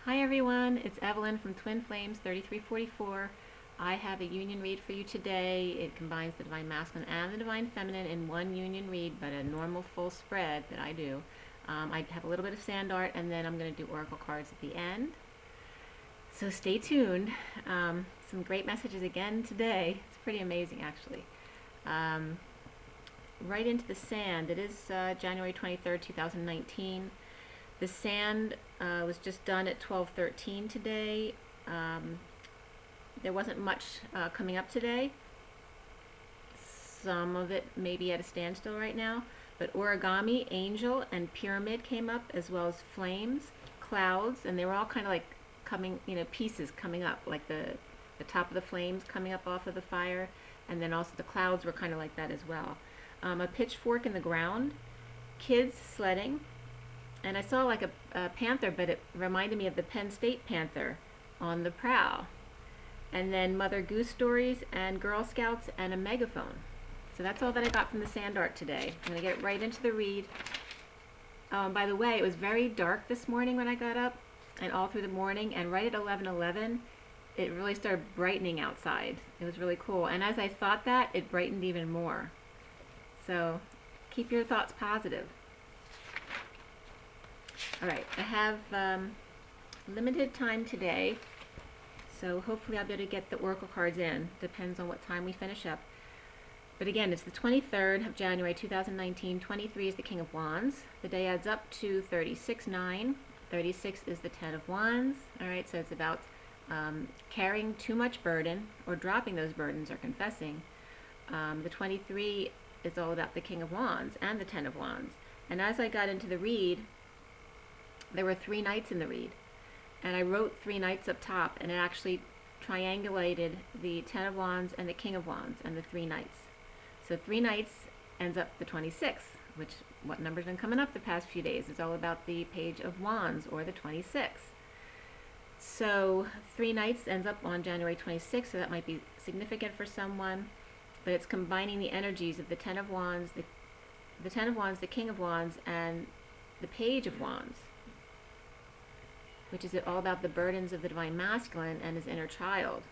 Hi everyone, it's Evelyn from Twin Flames 3344. I have a union read for you today. It combines the Divine Masculine and the Divine Feminine in one union read, but a normal full spread that I do. I have a little bit of sand art, and then I'm going to do oracle cards at the end. So stay tuned. Some great messages again today. It's pretty amazing, actually. Right into the sand. It is January 23rd, 2019. The sand was just done at 12:13 today. There wasn't much coming up today. Some of it may be at a standstill right now, but origami, angel, and pyramid came up, as well as flames, clouds, and they were all kind of like coming, pieces coming up, like the top of the flames coming up off of the fire, and then also the clouds were kind of like that as well. A pitchfork in the ground, kids sledding, and I saw like a panther, but it reminded me of the Penn State panther on the prow. And then Mother Goose stories and Girl Scouts and a megaphone. So that's all that I got from the sand art today. I'm going to get right into the read. By the way, it was very dark this morning when I got up, and all through the morning, and right at 11:11, it really started brightening outside. It was really cool. And as I thought that, it brightened even more. So keep your thoughts positive. Alright, I have limited time today, so hopefully I'll be able to get the oracle cards in. Depends on what time we finish up. But again, it's the 23rd of January 2019. 23 is the King of Wands. The day adds up to 36-9. 36 is the 10 of Wands. Alright, so it's about carrying too much burden, or dropping those burdens, or confessing. The 23 is all about the King of Wands and the 10 of Wands. And as I got into the read, there were 3 knights in the read, and I wrote 3 knights up top, and it actually triangulated the 10 of Wands and the King of Wands and the 3 knights. So 3 knights ends up the 26, which what number's been coming up the past few days. It's all about the Page of Wands, or the 26. So 3 knights ends up on January 26th, so that might be significant for someone, but it's combining the energies of the 10 of Wands, the 10 of Wands, the King of Wands, and the Page of Wands, which is all about the burdens of the Divine Masculine and his inner child.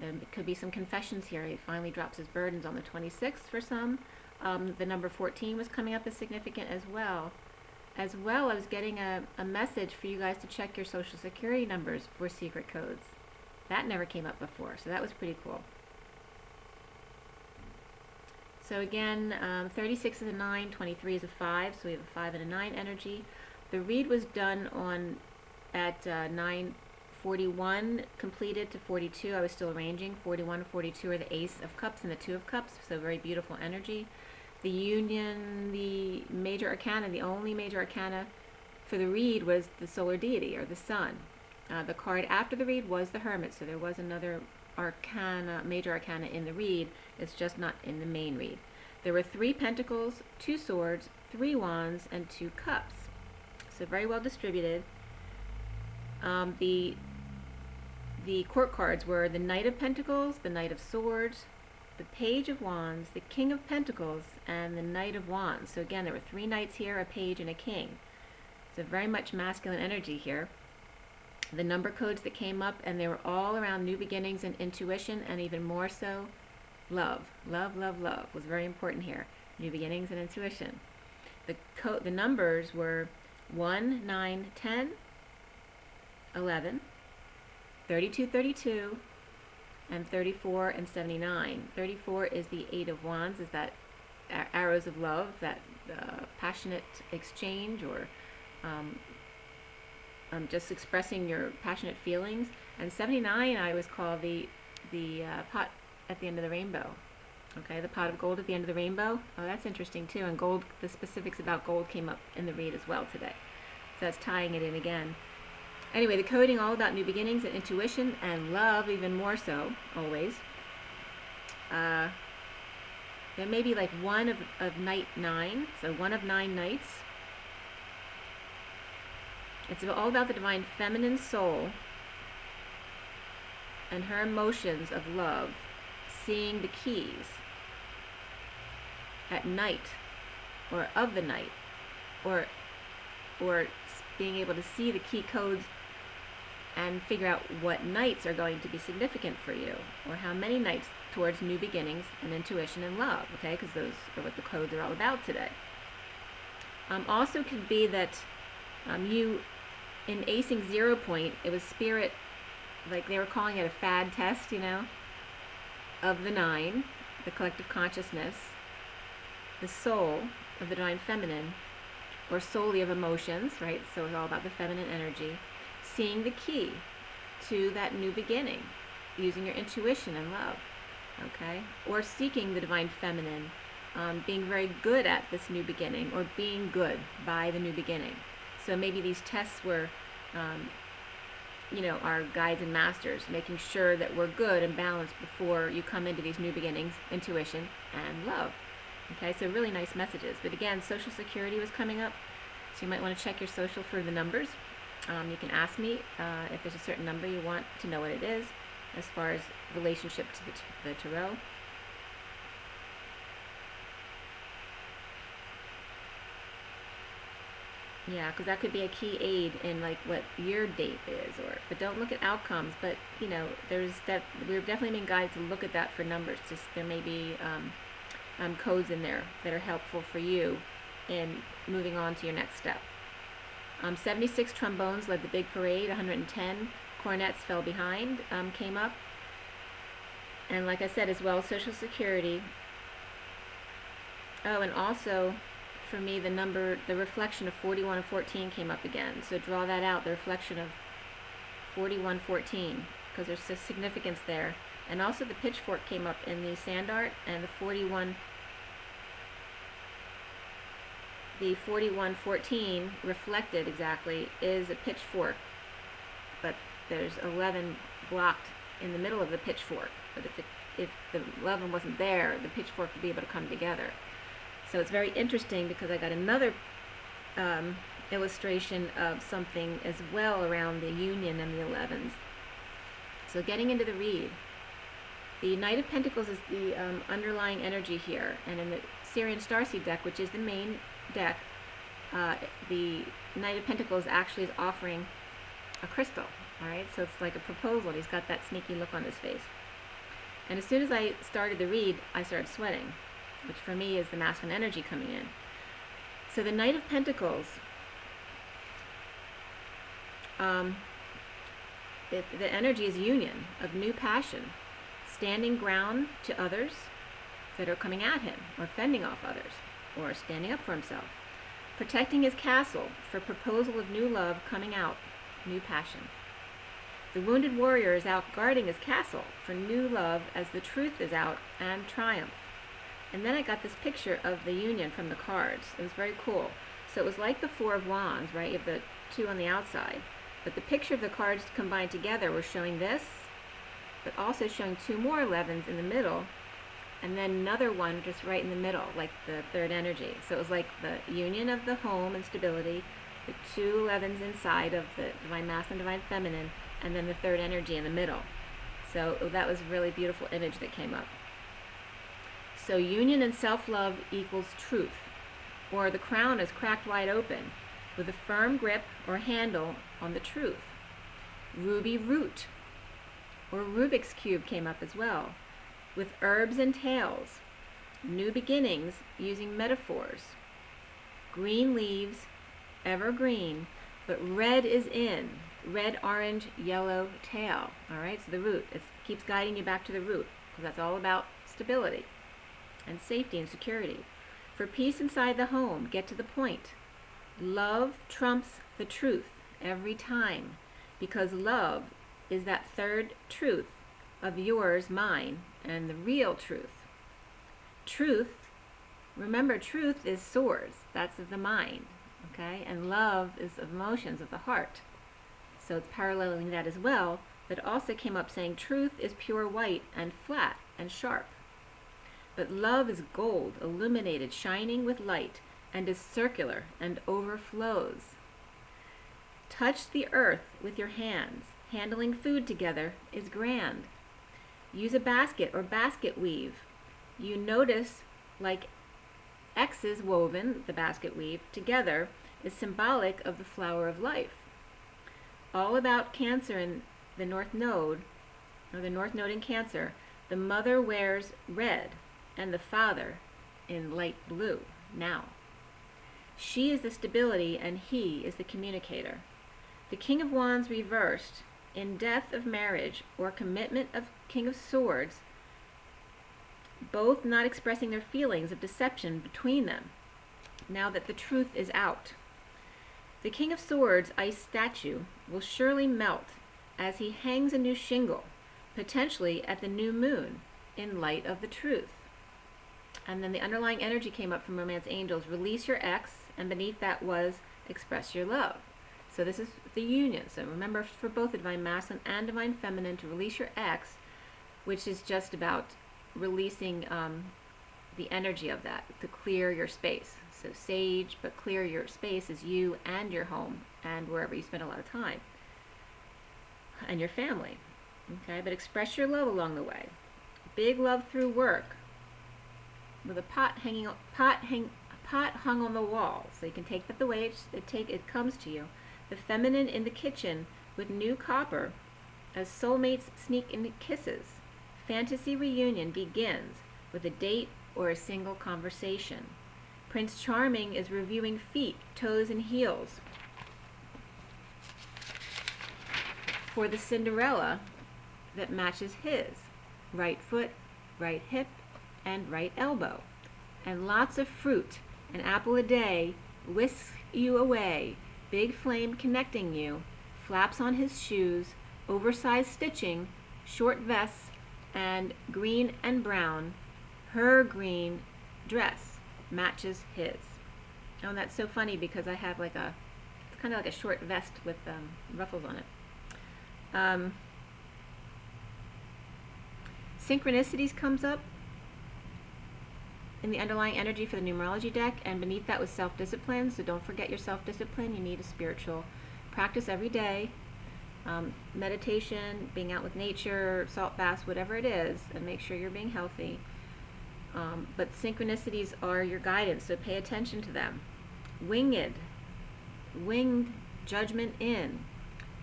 And it could be some confessions here. He finally drops his burdens on the 26th for some. The number 14 was coming up as significant as well. As well, I was getting a message for you guys to check your social security numbers for secret codes. That never came up before, so that was pretty cool. So again, 36 is a 9, 23 is a 5, so we have a 5 and a 9 energy. The read was done at 9:41, completed to 42. I was still arranging. 41 and 42 are the Ace of Cups and the 2 of Cups, so very beautiful energy. The union, the major arcana, the only major arcana for the read was the solar deity, or the sun. The card after the read was the Hermit, so there was another arcana, major arcana in the read. It's just not in the main read. There were 3 pentacles, 2 swords, 3 wands, and 2 cups. So very well distributed. The court cards were the Knight of Pentacles, the Knight of Swords, the Page of Wands, the King of Pentacles, and the Knight of Wands. So again, there were 3 knights here, a page, and a king. So very much masculine energy here. The number codes that came up, and they were all around new beginnings and intuition, and even more so, love. Love, love, love was very important here. New beginnings and intuition. The numbers were 1, 9, 10, 11, 32, 32, and 34 and 79. 34 is the 8 of Wands, is that arrows of love, that passionate exchange, or just expressing your passionate feelings. And 79 I always call the pot at the end of the rainbow. Okay, the pot of gold at the end of the rainbow. Oh, that's interesting too. And gold, the specifics about gold came up in the read as well today. So that's tying it in again. Anyway, the coding all about new beginnings and intuition and love, even more so, always. There may be like one of night 9, so 1 of 9 nights. It's all about the divine feminine soul and her emotions of love, seeing the keys at night, or of the night, or being able to see the key codes and figure out what nights are going to be significant for you, or how many nights towards new beginnings and intuition and love, okay? Because those are what the codes are all about today. Also could be that you, in acing 0 point, it was spirit, like they were calling it a fad test, you know, of the 9, the collective consciousness, the soul of the divine feminine, or solely of emotions, right? So it's all about the feminine energy, seeing the key to that new beginning, using your intuition and love, okay? Or seeking the divine feminine, being very good at this new beginning, or being good by the new beginning. So maybe these tests were, you know, our guides and masters, making sure that we're good and balanced before you come into these new beginnings, intuition and love. Okay, so really nice messages. But again, Social Security was coming up, so you might want to check your social for the numbers. You can ask me if there's a certain number you want to know what it is, as far as relationship to the tarot. Yeah, because that could be a key aid in like what your date is, but don't look at outcomes. But you know, we're definitely being guided to look at that for numbers. Just there may be codes in there that are helpful for you in moving on to your next step. 76 trombones led the big parade. 110 cornets fell behind, came up. And like I said as well, Social Security. Oh, and also for me, the reflection of 41 and 14 came up again. So draw that out, the reflection of 41-14, because there's a significance there. And also the pitchfork came up in the sand art, and the 41-14 reflected exactly is a pitchfork, but there's 11 blocked in the middle of the pitchfork. But if the 11 wasn't there, the pitchfork would be able to come together. So it's very interesting because I got another illustration of something as well around the union and the 11s. So getting into the read, the Knight of Pentacles is the underlying energy here, and in the Sirian Starseed deck, which is the main deck, the Knight of Pentacles actually is offering a crystal. All right, so it's like a proposal. He's got that sneaky look on his face. And as soon as I started the read, I started sweating, which for me is the masculine energy coming in. So the Knight of Pentacles, the energy is union of new passion, standing ground to others that are coming at him, or fending off others, or standing up for himself, protecting his castle for proposal of new love coming out, new passion. The wounded warrior is out guarding his castle for new love as the truth is out and triumph. And then I got this picture of the union from the cards. It was very cool. So it was like the Four of Wands, right? You have the 2 on the outside. But the picture of the cards combined together was showing this, but also showing 2 more 11s in the middle, and then another one just right in the middle, like the third energy. So it was like the union of the home and stability, the 2 11s inside of the Divine Masculine, Divine Feminine, and then the third energy in the middle. So that was a really beautiful image that came up. So union and self-love equals truth, or the crown is cracked wide open with a firm grip or handle on the truth. Ruby root, or Rubik's Cube came up as well, with herbs and tails, new beginnings using metaphors. Green leaves, evergreen, but red is in, red, orange, yellow tail. All right, so the root, it keeps guiding you back to the root, because that's all about stability and safety and security. For peace inside the home, get to the point. Love trumps the truth every time, because love is that third truth of yours, mine, and the real truth. Truth, remember, truth is swords, that's of the mind, okay? And love is of emotions, of the heart. So it's paralleling that as well, but it also came up saying truth is pure white and flat and sharp. But love is gold, illuminated, shining with light, and is circular and overflows. Touch the earth with your hands. Handling food together is grand. Use a basket or basket weave. You notice like X's woven, the basket weave, together is symbolic of the flower of life. all about Cancer in the North Node, or the North Node in Cancer. The mother wears red and the father in light blue now. She is the stability and he is the communicator. The King of Wands reversed in death of marriage or commitment of King of Swords, both not expressing their feelings of deception between them, now that the truth is out. The King of Swords ice statue will surely melt as he hangs a new shingle, potentially at the new moon, in light of the truth. And then the underlying energy came up from Romance Angels: release your ex, and beneath that was express your love. So this is the union. So remember, for both the Divine Masculine and Divine Feminine, to release your ex, which is just about releasing the energy of that, to clear your space. So sage, but clear your space is you and your home and wherever you spend a lot of time, and your family. Okay, but express your love along the way. Big love through work, with a pot hung on the wall, so you can take that the way it comes to you. The feminine in the kitchen with new copper, as soulmates sneak into kisses. Fantasy reunion begins with a date or a single conversation. Prince Charming is reviewing feet, toes, and heels for the Cinderella that matches his. Right foot, right hip, and right elbow. And lots of fruit, an apple a day, whisks you away. Big flame connecting you, flaps on his shoes, oversized stitching, short vests, and green and brown. Her green dress matches his. Oh, and that's so funny because I have like it's kind of like a short vest with ruffles on it. Synchronicities comes up in the underlying energy for the numerology deck, and beneath that was self-discipline. So don't forget your self-discipline. You need a spiritual practice every day. Meditation, being out with nature, salt baths, whatever it is, and make sure you're being healthy. But synchronicities are your guidance, so pay attention to them. Winged, judgment in.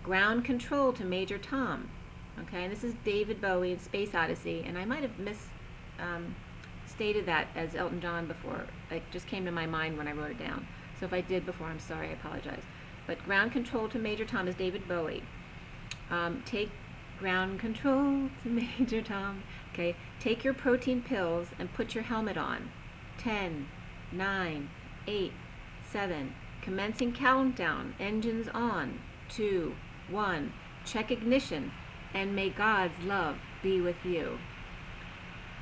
Ground control to Major Tom. Okay, and this is David Bowie in Space Odyssey, and I might have stated that as Elton John before. It just came to my mind when I wrote it down. So if I did before, I'm sorry, I apologize. But ground control to Major Tom is David Bowie. Take ground control to Major Tom. Okay, take your protein pills and put your helmet on. 10, 9, 8, 7. Commencing countdown. Engines on. 2, 1. Check ignition. And may God's love be with you.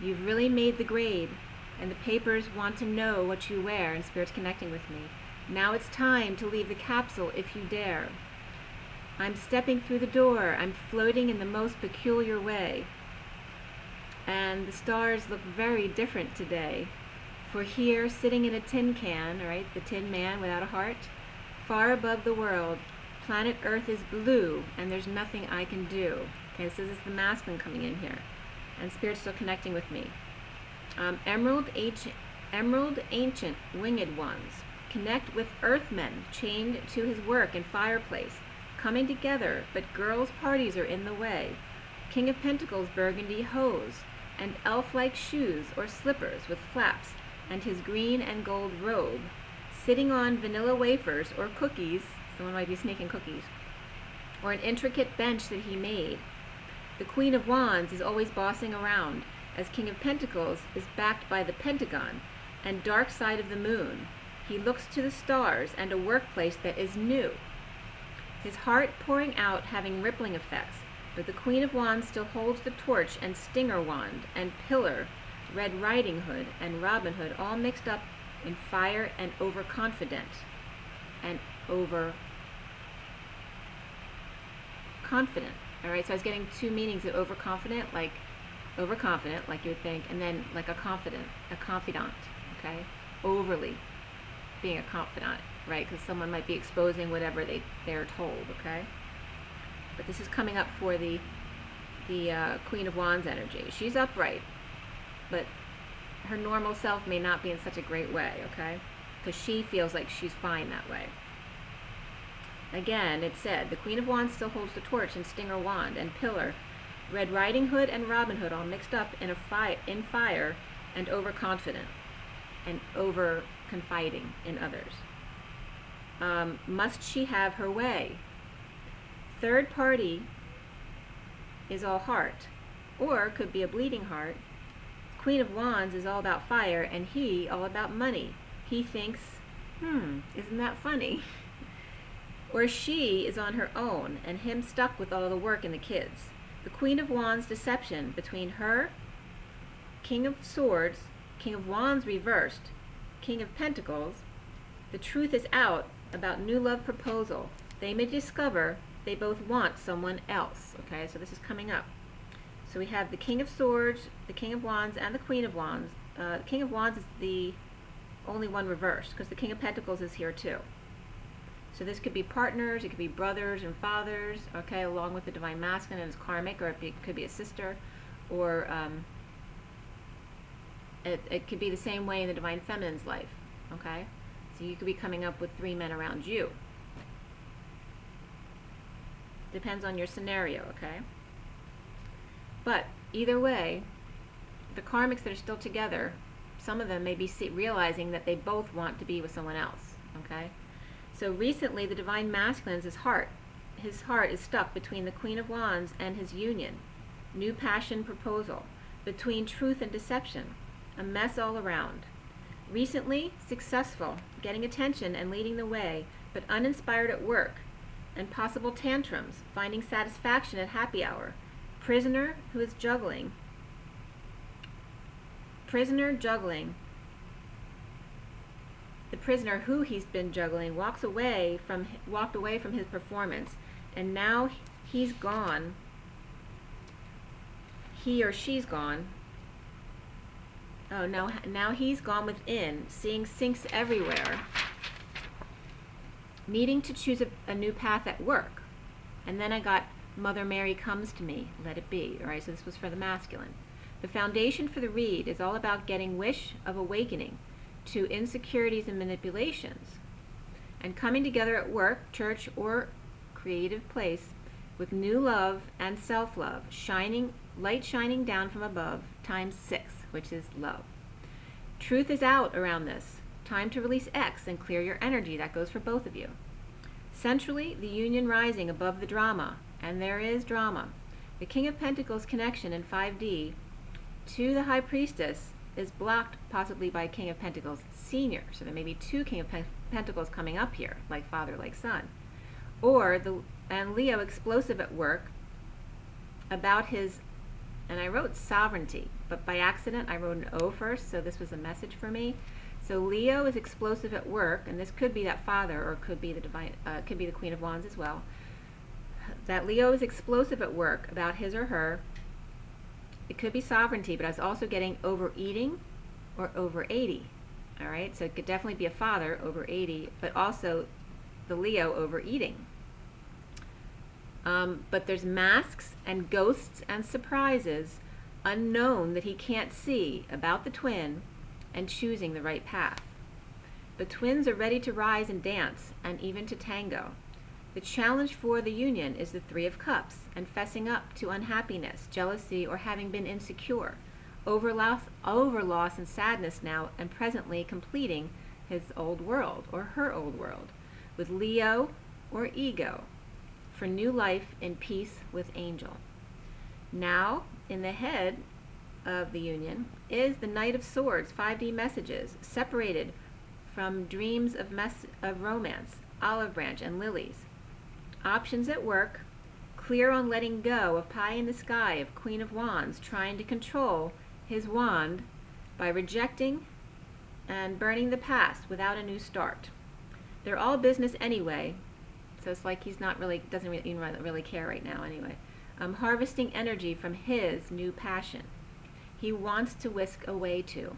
You've really made the grade, and the papers want to know what you wear, and Spirit's connecting with me. Now it's time to leave the capsule if you dare. I'm stepping through the door. I'm floating in the most peculiar way. And the stars look very different today. For here, sitting in a tin can, right, the Tin Man without a heart, far above the world, planet Earth is blue, and there's nothing I can do. Okay, so this is the masculine coming in here. And Spirit's still connecting with me. Emerald ancient winged ones. Connect with earthmen chained to his work and fireplace. Coming together, but girls' parties are in the way. King of Pentacles burgundy hose. And elf-like shoes or slippers with flaps. And his green and gold robe. Sitting on vanilla wafers or cookies. Someone might be sneaking cookies. Or an intricate bench that he made. The Queen of Wands is always bossing around, as King of Pentacles is backed by the Pentagon and dark side of the moon. He looks to the stars and a workplace that is new. His heart pouring out, having rippling effects, but the Queen of Wands still holds the torch and stinger wand and pillar, Red Riding Hood and Robin Hood, all mixed up in fire and overconfident. And overconfident. All right, so I was getting two meanings of overconfident, like you would think, and then like a confidant, okay? Overly being a confidant, right? Because someone might be exposing whatever they're told, okay? But this is coming up for the Queen of Wands energy. She's upright, but her normal self may not be in such a great way, okay? Because she feels like she's fine that way. Again, it said, the Queen of Wands still holds the torch and Stinger wand and pillar, Red Riding Hood and Robin Hood all mixed up in fire and overconfident and over confiding in others. Must she have her way? Third party is all heart, or could be a bleeding heart. Queen of Wands is all about fire, and he all about money. He thinks, isn't that funny? Or she is on her own, and him stuck with all the work and the kids. The Queen of Wands deception between her, King of Swords, King of Wands reversed, King of Pentacles. The truth is out about new love proposal. They may discover they both want someone else. Okay, so this is coming up. So we have the King of Swords, the King of Wands, and the Queen of Wands. The King of Wands is the only one reversed, because the King of Pentacles is here too. So this could be partners, it could be brothers and fathers, okay, along with the Divine Masculine and his karmic, or it could be a sister, or it could be the same way in the Divine Feminine's life, okay? So you could be coming up with 3 men around you. Depends on your scenario, okay? But either way, the karmics that are still together, some of them may be realizing that they both want to be with someone else, okay? So recently, the Divine Masculine's his heart is stuck between the Queen of Wands and his union. New passion proposal. Between truth and deception. A mess all around. Recently, successful, getting attention and leading the way, but uninspired at work. And possible tantrums, finding satisfaction at happy hour. Prisoner who is juggling. Prisoner juggling. The prisoner who he's been juggling walked away from his performance, and now he's gone. He or she's gone. Oh no! Now he's gone within, seeing sinks everywhere, needing to choose a new path at work. And then I got Mother Mary comes to me. Let it be. All right. So this was for the masculine. The foundation for the read is all about getting wish of awakening to insecurities and manipulations, and coming together at work, church, or creative place with new love and self-love, light shining down from above, times 6, which is love. Truth is out around this. Time to release X and clear your energy. That goes for both of you. Centrally, the union rising above the drama, and there is drama. The King of Pentacles connection in 5D to the High Priestess is blocked possibly by King of Pentacles Senior. So there may be 2 King of Pentacles coming up here, like father, like son. And Leo explosive at work about his, and I wrote sovereignty, but by accident I wrote an O first, so this was a message for me. So Leo is explosive at work, and this could be that father, or could be the could be the Queen of Wands as well. That Leo is explosive at work about his or her. It could be sovereignty, but I was also getting overeating or over 80. All right, so it could definitely be a father over 80, but also the Leo overeating. But there's masks and ghosts and surprises unknown that he can't see about the twin and choosing the right path. The twins are ready to rise and dance and even to tango. The challenge for the union is the 3 of Cups and fessing up to unhappiness, jealousy, or having been insecure, over loss and sadness now, and presently completing his old world or her old world with Leo or ego for new life in peace with angel. Now, in the head of the union is the Knight of Swords, 5D messages, separated from dreams of romance, olive branch, and lilies. Options at work, clear on letting go of pie in the sky of Queen of Wands, trying to control his wand by rejecting and burning the past without a new start. They're all business anyway, so it's like he's not really, doesn't even really care right now anyway. Harvesting energy from his new passion he wants to whisk away to.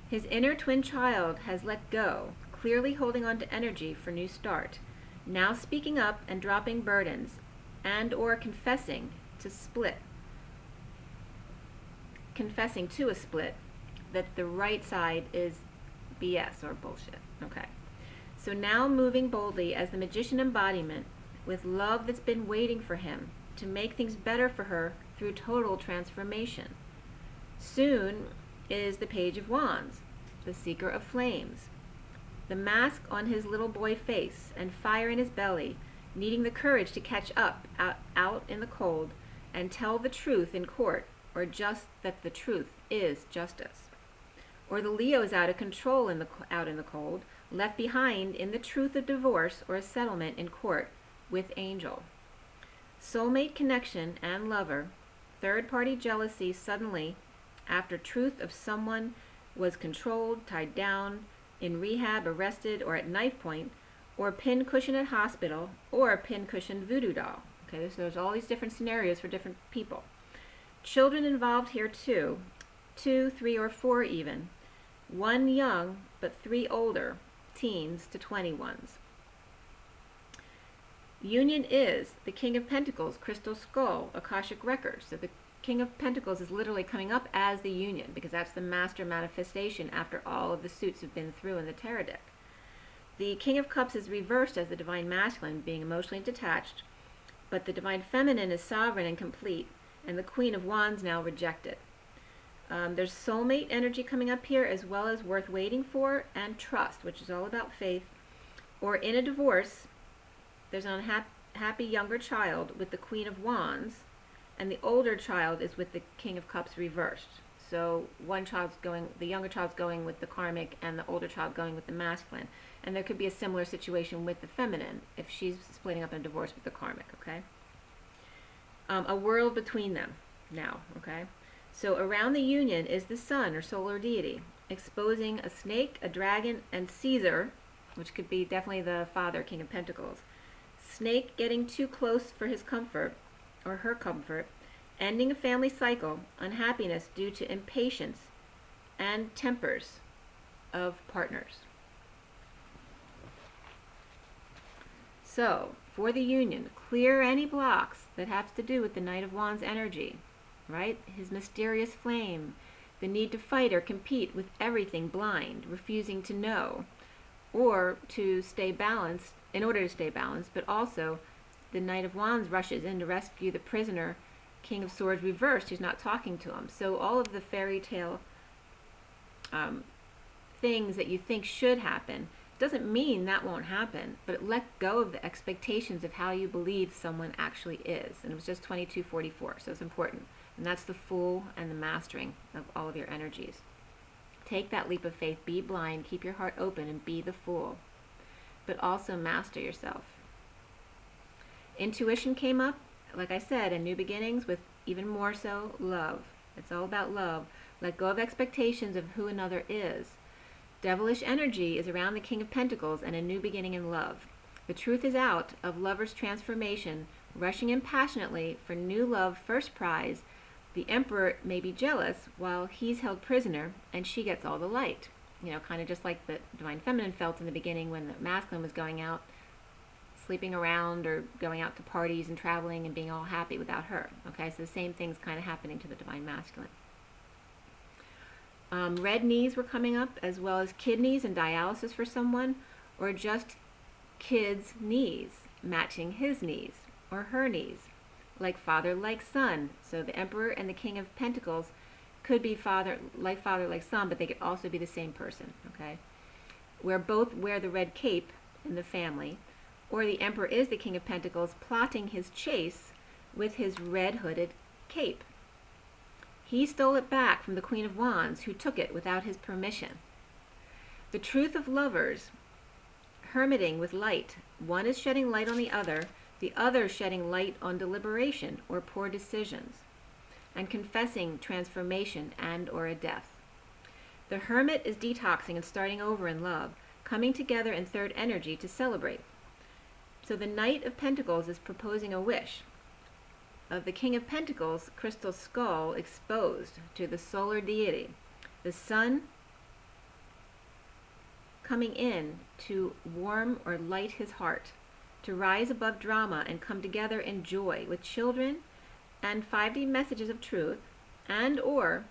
His inner twin child has let go, clearly holding on to energy for new start. Now speaking up and dropping burdens, and or confessing to a split, that the right side is BS or bullshit. Okay. So now moving boldly as the magician embodiment, with love that's been waiting for him to make things better for her through total transformation. Soon is the Page of Wands, the Seeker of Flames, the mask on his little boy face and fire in his belly, needing the courage to catch up out in the cold and tell the truth in court, or just that the truth is justice. Or the Leo is out of control out in the cold, left behind in the truth of divorce or a settlement in court with Angel. Soulmate connection and lover, third-party jealousy suddenly after truth of someone was controlled, tied down, in rehab, arrested, or at knife point, or pin cushion at hospital, or pin cushion voodoo doll. Okay, so there's all these different scenarios for different people. Children involved here too, 2, 3, or 4 even. 1 young, but 3 older, teens to 21s. Union is the King of Pentacles, Crystal Skull, Akashic Records. So the King of Pentacles is literally coming up as the Union, because that's the master manifestation after all of the suits have been through in the tarot deck. The King of Cups is reversed as the Divine Masculine, being emotionally detached, but the Divine Feminine is sovereign and complete, and the Queen of Wands now rejected. There's soulmate energy coming up here, as well as worth waiting for, and trust, which is all about faith. Or in a divorce, there's an unhappy younger child with the Queen of Wands, and the older child is with the King of Cups reversed. So the younger child's going with the karmic, and the older child going with the masculine. And there could be a similar situation with the feminine if she's splitting up in a divorce with the karmic, okay? A world between them now, okay? So around the union is the sun, or solar deity, exposing a snake, a dragon, and Caesar, which could be definitely the father, King of Pentacles. Snake getting too close for his comfort, or her comfort, ending a family cycle, unhappiness due to impatience and tempers of partners. So, for the union, clear any blocks that have to do with the Knight of Wands energy, right? His mysterious flame, the need to fight or compete with everything blind, refusing to know, or to stay balanced, in order to stay balanced, but also the Knight of Wands rushes in to rescue the prisoner, King of Swords reversed, who's not talking to him. So all of the fairy tale things that you think should happen doesn't mean that won't happen, but let go of the expectations of how you believe someone actually is. And it was just 2244, so it's important. And that's the Fool and the mastering of all of your energies. Take that leap of faith, be blind, keep your heart open, and be the Fool. But also master yourself. Intuition came up, like I said, and new beginnings with even more so love. It's all about love. Let go of expectations of who another is. Devilish energy is around the King of Pentacles and a new beginning in love. The truth is out of lovers' transformation, rushing in passionately for new love first prize. The Emperor may be jealous while he's held prisoner and she gets all the light. You know, kind of just like the Divine Feminine felt in the beginning when the masculine was going out, sleeping around or going out to parties and traveling and being all happy without her. Okay, so the same thing's kind of happening to the Divine Masculine. Red knees were coming up, as well as kidneys and dialysis for someone, or just kids' knees, matching his knees or her knees, like father, like son. So the Emperor and the King of Pentacles could be father, like son, but they could also be the same person, okay? Where both wear the red cape in the family, or the Emperor is the King of Pentacles plotting his chase with his red hooded cape. He stole it back from the Queen of Wands, who took it without his permission. The truth of lovers, hermiting with light. One is shedding light on the other shedding light on deliberation or poor decisions, and confessing transformation and or a death. The hermit is detoxing and starting over in love, coming together in third energy to celebrate. So the Knight of Pentacles is proposing a wish of the King of Pentacles, crystal skull exposed to the solar deity, the sun coming in to warm or light his heart, to rise above drama and come together in joy with children and 5D messages of truth, and or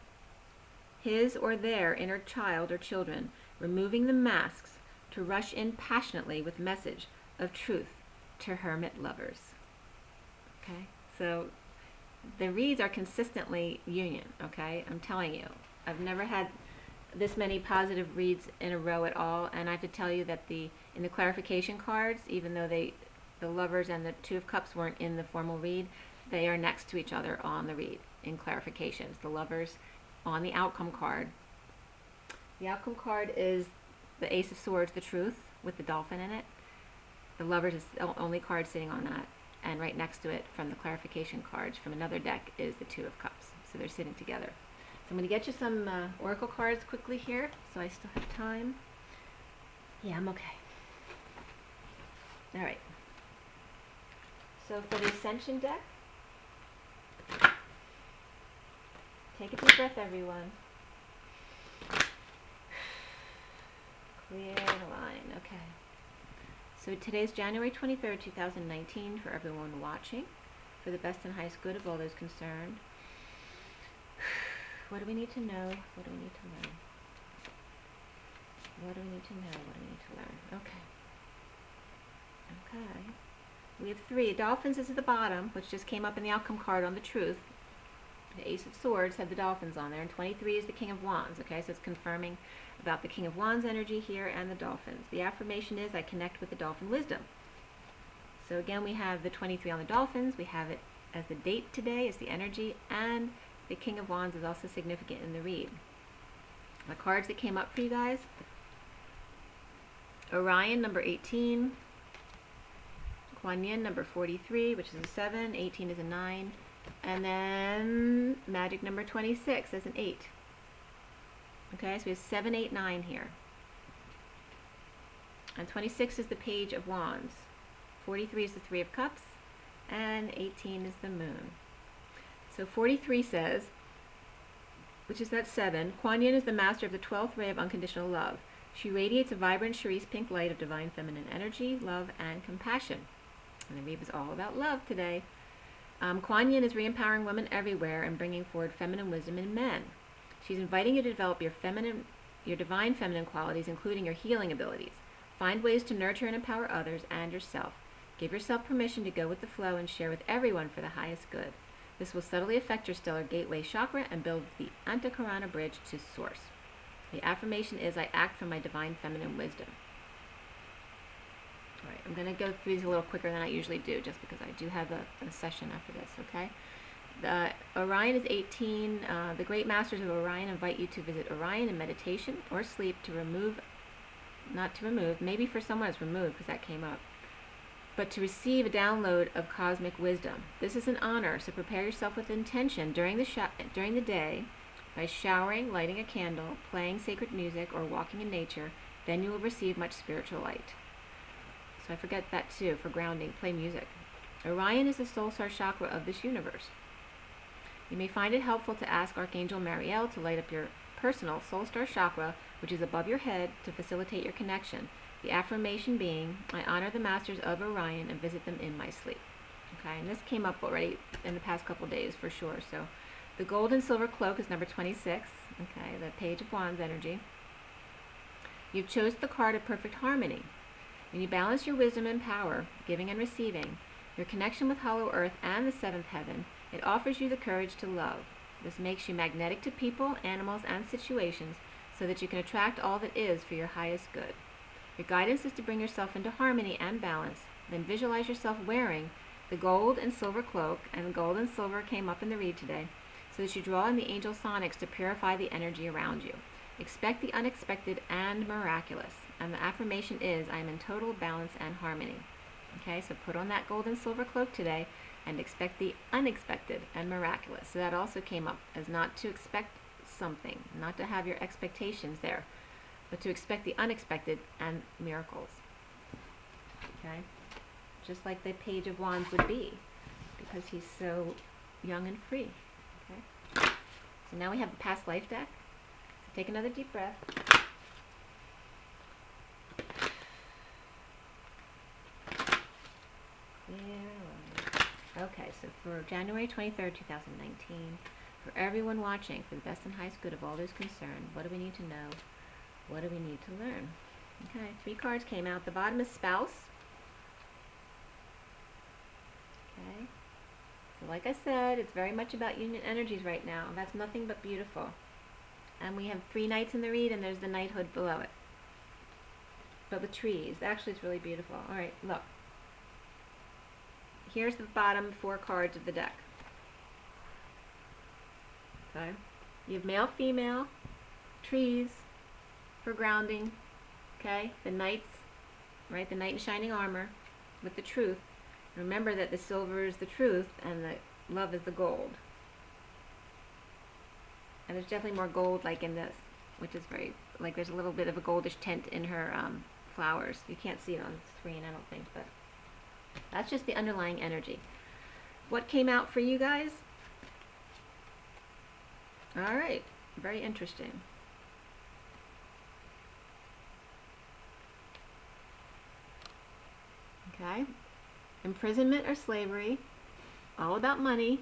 his or their inner child or children, removing the masks, to rush in passionately with message of truth to hermit lovers. Okay, so the reads are consistently union, okay? I'm telling you, I've never had this many positive reads in a row at all, and I have to tell you that in the clarification cards, even though the lovers and the Two of Cups weren't in the formal read, they are next to each other on the read in clarifications. The lovers on the outcome card. The outcome card is the Ace of Swords, the truth, with the dolphin in it. The lovers is the only card sitting on that, and right next to it from the clarification cards from another deck is the Two of Cups. So they're sitting together. So I'm going to get you some oracle cards quickly here, so I still have time. Yeah, I'm okay. All right. So for the Ascension deck, take a deep breath, everyone. Clear the line. Okay. So today's January 23rd, 2019, for everyone watching, for the best and highest good of all those concerned. What do we need to know? What do we need to learn? What do we need to know? What do we need to learn? Okay. Okay. We have 3. Dolphins is at the bottom, which just came up in the outcome card on the truth. The Ace of Swords had the dolphins on there, and 23 is the King of Wands. Okay, so it's confirming about the King of Wands energy here and the dolphins. The affirmation is, I connect with the dolphin wisdom. So again, we have the 23 on the dolphins. We have it as the date today, is the energy, and the King of Wands is also significant in the read. The cards that came up for you guys: Orion, number 18. Kuan Yin, number 43, which is a 7. 18 is a 9. And then Magic, number 26, as an 8. Okay, so we have 7, 8, 9 here. And 26 is the Page of Wands. 43 is the 3 of Cups. And 18 is the Moon. So 43 says, which is that 7, Kuan Yin is the master of the 12th ray of unconditional love. She radiates a vibrant cerise pink light of divine feminine energy, love, and compassion. And the read is all about love today. Kuan Yin is re-empowering women everywhere and bringing forward feminine wisdom in men. She's inviting you to develop your divine feminine qualities, including your healing abilities. Find ways to nurture and empower others and yourself. Give yourself permission to go with the flow and share with everyone for the highest good. This will subtly affect your stellar gateway chakra and build the Antakarana bridge to source. The affirmation is, I act from my divine feminine wisdom. All right, I'm going to go through these a little quicker than I usually do, just because I do have a session after this, okay? Orion is 18. The great masters of Orion invite you to visit Orion in meditation or sleep to remove, not to remove, maybe for someone it's removed because that came up, but to receive a download of cosmic wisdom. This is an honor, so prepare yourself with intention during the day by showering, lighting a candle, playing sacred music, or walking in nature. Then you will receive much spiritual light. So I forget that too, for grounding, play music. Orion is the soul star chakra of this universe. You may find it helpful to ask Archangel Mariel to light up your personal soul star chakra, which is above your head, to facilitate your connection. The affirmation being, I honor the masters of Orion and visit them in my sleep. Okay, and this came up already in the past couple days for sure. So the gold and silver cloak is number 26. Okay, the Page of Wands energy. You've chosen the card of perfect harmony. When you balance your wisdom and power, giving and receiving, your connection with Hollow Earth and the seventh heaven, it offers you the courage to love. This makes you magnetic to people, animals, and situations so that you can attract all that is for your highest good. Your guidance is to bring yourself into harmony and balance. Then visualize yourself wearing the gold and silver cloak, and the gold and silver came up in the read today, so that you draw in the angel sonics to purify the energy around you. Expect the unexpected and miraculous. And the affirmation is, I am in total balance and harmony. Okay, so put on that gold and silver cloak today and expect the unexpected and miraculous. So that also came up as not to expect something, not to have your expectations there, but to expect the unexpected and miracles. Okay, just like the Page of Wands would be, because he's so young and free. Okay, so now we have the past life deck. So take another deep breath. Okay, so for January 23rd, 2019, for everyone watching, for the best and highest good of all those concerned, what do we need to know? What do we need to learn? Okay, 3 cards came out. The bottom is spouse. Okay. So like I said, it's very much about union energies right now. That's nothing but beautiful. And we have 3 knights in the read, and there's the knighthood below it. But with trees. Actually, it's really beautiful. Alright, look. Here's the bottom 4 cards of the deck. Okay. You have male, female, trees for grounding. Okay. The knights, right? The knight in shining armor with the truth. Remember that the silver is the truth and the love is the gold. And there's definitely more gold like in this, which is very, like there's a little bit of a goldish tint in her flowers. You can't see it on the screen, I don't think, but that's just the underlying energy. What came out for you guys? All right, very interesting. Okay, imprisonment or slavery, all about money,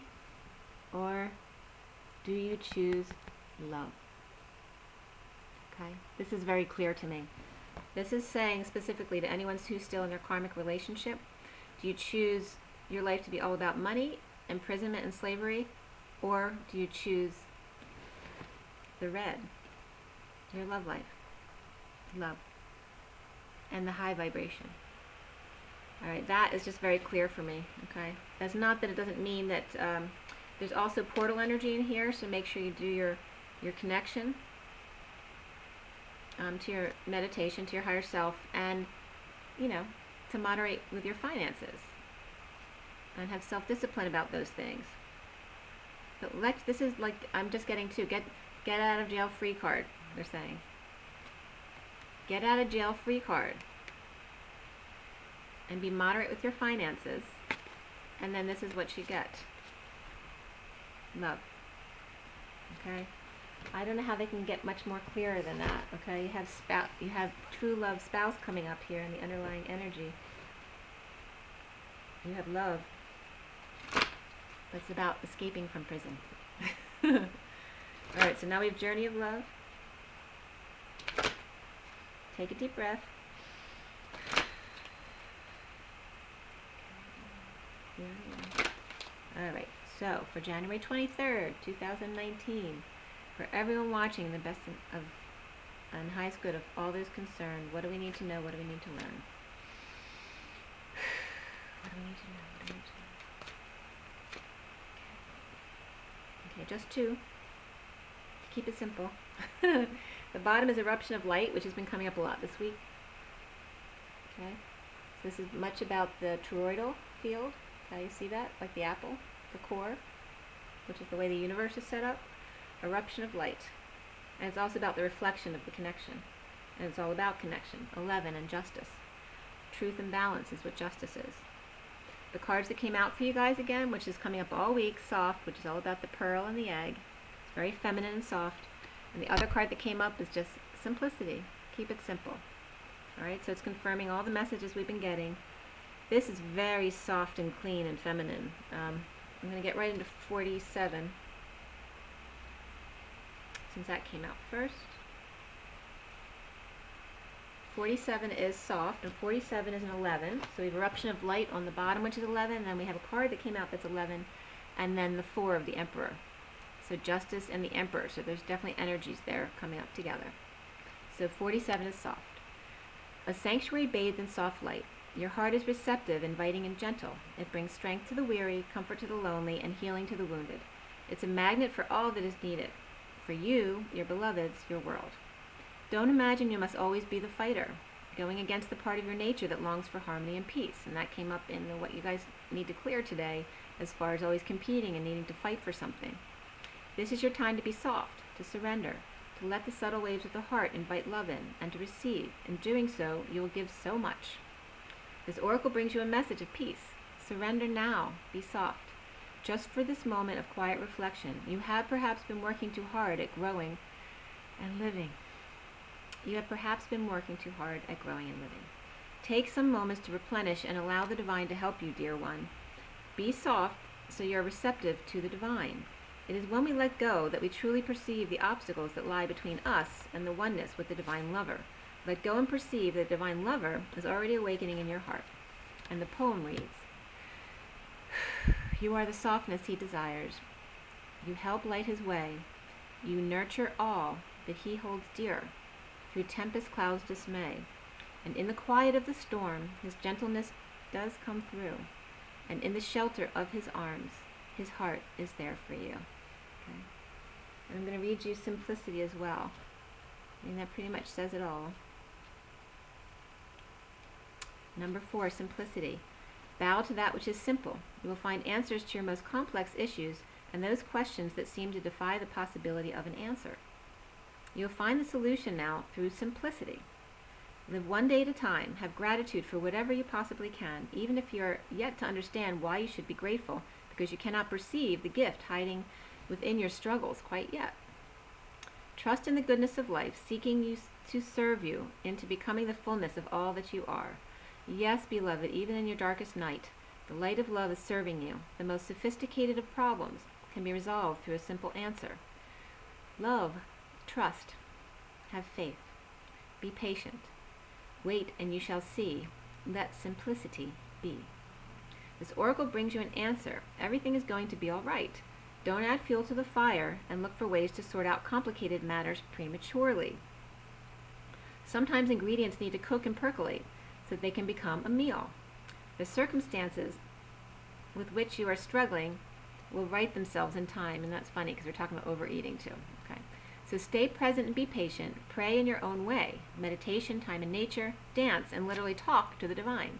or do you choose love? Okay, this is very clear to me. This is saying specifically to anyone who's still in their karmic relationship, do you choose your life to be all about money, imprisonment, and slavery, or do you choose the red, your love life, love, and the high vibration? All right, that is just very clear for me, okay? That's not that it doesn't mean that there's also portal energy in here, so make sure you do your connection to your meditation, to your higher self, and, you know, to moderate with your finances and have self-discipline about those things. But this is like, I'm just getting to get out of jail free card, they're saying. Get out of jail free card. And be moderate with your finances. And then this is what you get. Love. Okay? I don't know how they can get much more clearer than that. Okay? You have true love spouse coming up here in the underlying energy. You have love. That's about escaping from prison. Alright, so now we have Journey of Love. Take a deep breath. Alright, so for January 23rd, 2019, for everyone watching, the best of and highest good of all those concerned, what do we need to know? What do we need to learn? What do we need to know? What do we need to know? Okay, just 2. To keep it simple. The bottom is Eruption of Light, which has been coming up a lot this week. Okay, so this is much about the toroidal field. Okay, you see that? Like the apple, the core, which is the way the universe is set up. Eruption of light. And it's also about the reflection of the connection. And it's all about connection. 11 and justice. Truth and balance is what justice is. The cards that came out for you guys again, which is coming up all week, Soft, which is all about the pearl and the egg. It's very feminine and soft. And the other card that came up is just simplicity. Keep it simple. Alright, so it's confirming all the messages we've been getting. This is very soft and clean and feminine. I'm going to get right into 47, since that came out first. 47 is soft, and 47 is an 11. So we have Eruption of Light on the bottom, which is 11, and then we have a card that came out that's 11, and then the 4 of the Emperor. So Justice and the Emperor. So there's definitely energies there coming up together. So 47 is soft. A sanctuary bathed in soft light. Your heart is receptive, inviting, and gentle. It brings strength to the weary, comfort to the lonely, and healing to the wounded. It's a magnet for all that is needed. For you, your beloveds, your world. Don't imagine you must always be the fighter, going against the part of your nature that longs for harmony and peace. And that came up in what you guys need to clear today, as far as always competing and needing to fight for something. This is your time to be soft, to surrender, to let the subtle waves of the heart invite love in, and to receive. In doing so, you will give so much. This oracle brings you a message of peace. Surrender now. Be soft. Just for this moment of quiet reflection, you have perhaps been working too hard at growing and living. You have perhaps been working too hard at growing and living. Take some moments to replenish and allow the divine to help you, dear one. Be soft so you are receptive to the divine. It is when we let go that we truly perceive the obstacles that lie between us and the oneness with the divine lover. Let go and perceive that the divine lover is already awakening in your heart. And the poem reads, you are the softness he desires. You help light his way. You nurture all that he holds dear. Through tempest clouds dismay. And in the quiet of the storm, his gentleness does come through. And in the shelter of his arms, his heart is there for you. Okay. And I'm going to read you simplicity as well. I mean, that pretty much says it all. Number 4, simplicity. Bow to that which is simple. You will find answers to your most complex issues and those questions that seem to defy the possibility of an answer. You will find the solution now through simplicity. Live one day at a time. Have gratitude for whatever you possibly can, even if you are yet to understand why you should be grateful, because you cannot perceive the gift hiding within your struggles quite yet. Trust in the goodness of life, seeking you to serve you into becoming the fullness of all that you are. Yes, beloved, even in your darkest night, the light of love is serving you. The most sophisticated of problems can be resolved through a simple answer. Love, trust, have faith, be patient. Wait and you shall see. Let simplicity be. This oracle brings you an answer. Everything is going to be all right. Don't add fuel to the fire and look for ways to sort out complicated matters prematurely. Sometimes ingredients need to cook and percolate so that they can become a meal. The circumstances with which you are struggling will right themselves in time, and that's funny because we're talking about overeating too. Okay. So stay present and be patient. Pray in your own way. Meditation, time in nature, dance, and literally talk to the divine.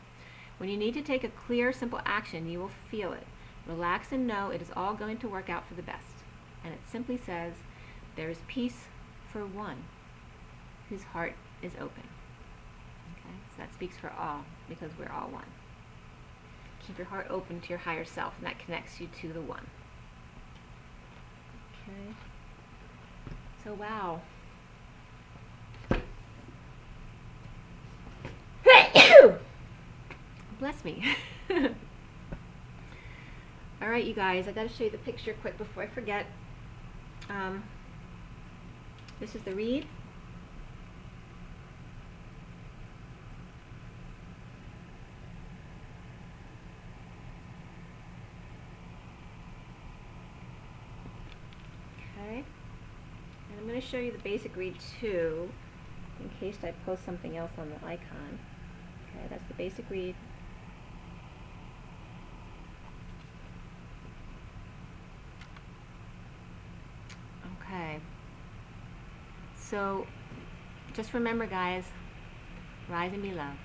When you need to take a clear, simple action, you will feel it. Relax and know it is all going to work out for the best. And it simply says, there is peace for one whose heart is open. Okay? So that speaks for all, because we're all one. Keep your heart open to your higher self, and that connects you to the one. Okay. So, wow. Bless me. All right, you guys, I got to show you the picture quick before I forget. This is the reed. Okay. And I'm going to show you the basic read too, in case I post something else on the icon. Okay, that's the basic read. Okay. So, just remember, guys, rise and be loved.